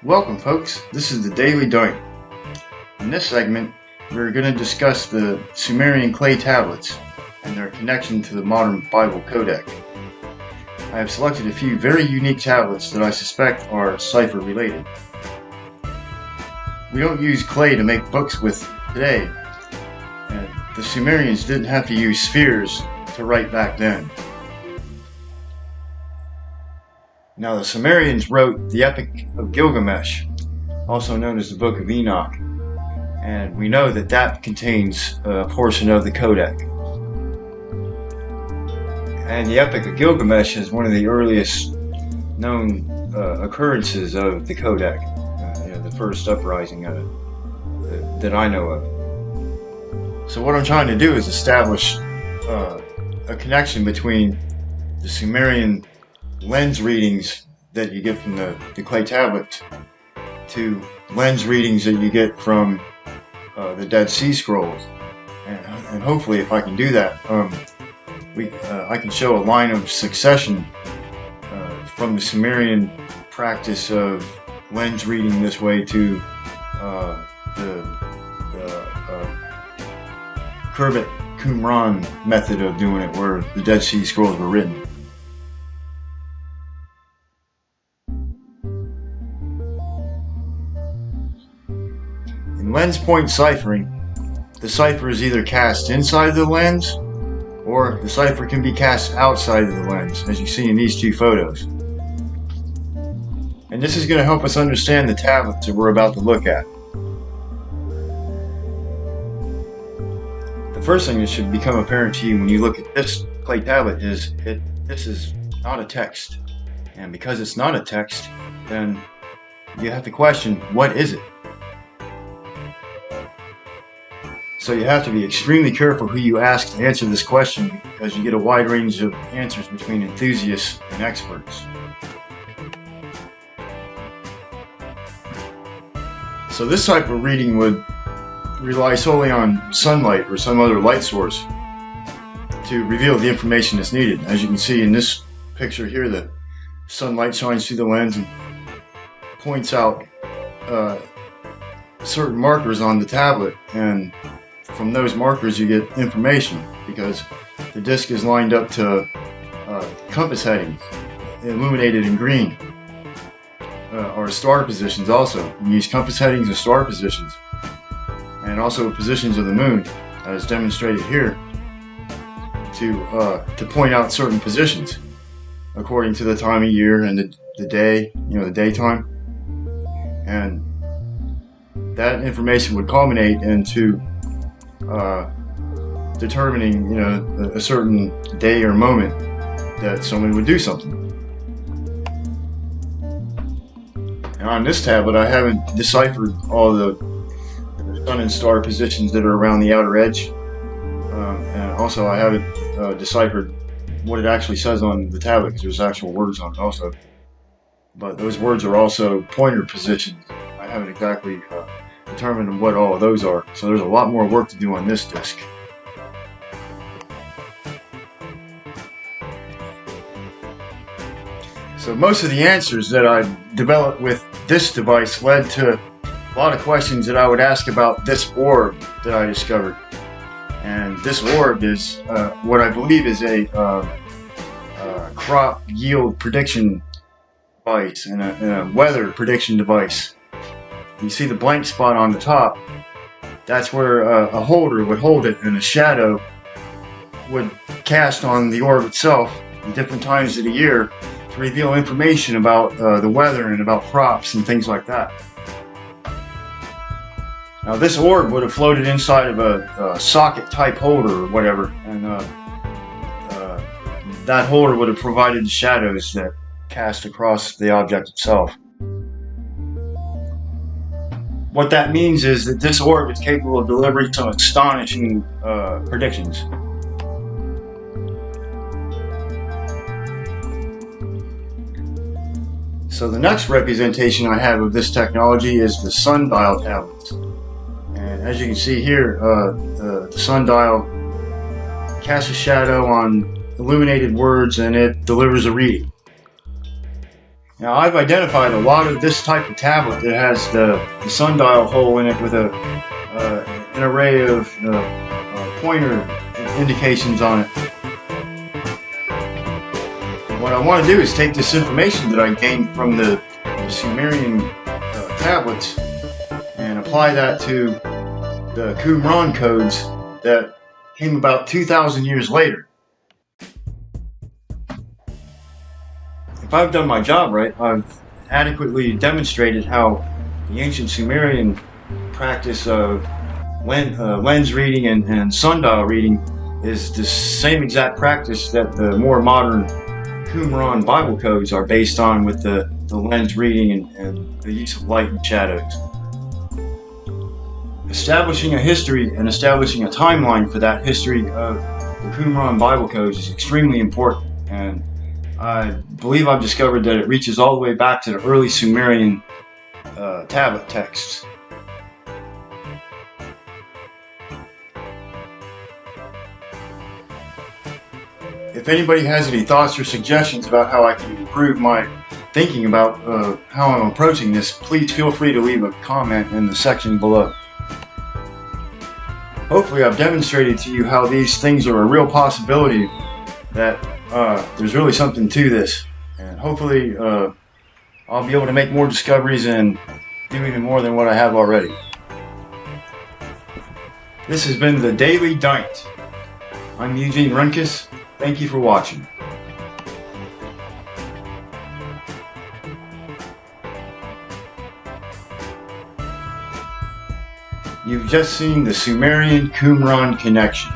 Welcome folks, this is the Daily Deint. In this segment, we're going to discuss the Sumerian clay tablets and their connection to the modern Bible Codex. I have selected a few very unique tablets that I suspect are cipher related. We don't use clay to make books with today, and the Sumerians didn't have to use spheres to write back then. Now the Sumerians wrote the Epic of Gilgamesh, also known as the Book of Enoch, and we know that that contains a portion of the Codex. And the Epic of Gilgamesh is one of the earliest known occurrences of the Codex, the first uprising that I know of. So what I'm trying to do is establish a connection between the Sumerian lens readings that you get from the clay tablets to lens readings that you get from the Dead Sea Scrolls, and hopefully if I can do that, I can show a line of succession from the Sumerian practice of lens reading this way to the Qumran method of doing it, where the Dead Sea Scrolls were written. In lens point ciphering, the cipher is either cast inside the lens, or the cipher can be cast outside of the lens, as you see in these two photos. And this is going to help us understand the tablets that we're about to look at. The first thing that should become apparent to you when you look at this clay tablet is this is not a text. And because it's not a text, then you have to question, what is it? So you have to be extremely careful who you ask to answer this question, because you get a wide range of answers between enthusiasts and experts. So this type of reading would rely solely on sunlight or some other light source to reveal the information that's needed. As you can see in this picture here, the sunlight shines through the lens and points out certain markers on the tablet, and from those markers you get information, because the disc is lined up to compass headings illuminated in green, or star positions. Also, you use compass headings and star positions, and also positions of the moon, as demonstrated here, to point out certain positions according to the time of year and the day, the daytime. And that information would culminate into determining, a certain day or moment that someone would do something. And on this tablet, I haven't deciphered all the sun and star positions that are around the outer edge, and also I haven't deciphered what it actually says on the tablet, because there's actual words on it also. But those words are also pointer positions. I haven't exactly determined what all of those are, so there's a lot more work to do on this disc. So most of the answers that I developed with this device led to a lot of questions that I would ask about this orb that I discovered. And this orb is what I believe is a crop yield prediction device and a weather prediction device. You see the blank spot on the top, that's where a holder would hold it, and a shadow would cast on the orb itself at different times of the year to reveal information about the weather and about crops and things like that. Now this orb would have floated inside of a socket type holder or whatever, and that holder would have provided the shadows that cast across the object itself. What that means is that this orb is capable of delivering some astonishing predictions. So the next representation I have of this technology is the sundial tablets. And as you can see here, the sundial casts a shadow on illuminated words and it delivers a reading. Now, I've identified a lot of this type of tablet that has the sundial hole in it with an array of pointer indications on it. What I want to do is take this information that I gained from the Sumerian tablets and apply that to the Qumran codes that came about 2,000 years later. If I've done my job right, I've adequately demonstrated how the ancient Sumerian practice of lens reading and sundial reading is the same exact practice that the more modern Qumran Bible codes are based on, with the lens reading and the use of light and shadows. Establishing a history and establishing a timeline for that history of the Qumran Bible codes is extremely important, and I believe I've discovered that it reaches all the way back to the early Sumerian tablet texts. If anybody has any thoughts or suggestions about how I can improve my thinking about how I'm approaching this, please feel free to leave a comment in the section below. Hopefully I've demonstrated to you how these things are a real possibility, that there's really something to this, and hopefully I'll be able to make more discoveries and do even more than what I have already. This has been the Daily Deint. I'm Eugene Runkus. Thank you for watching. You've just seen the Sumerian Qumran connection.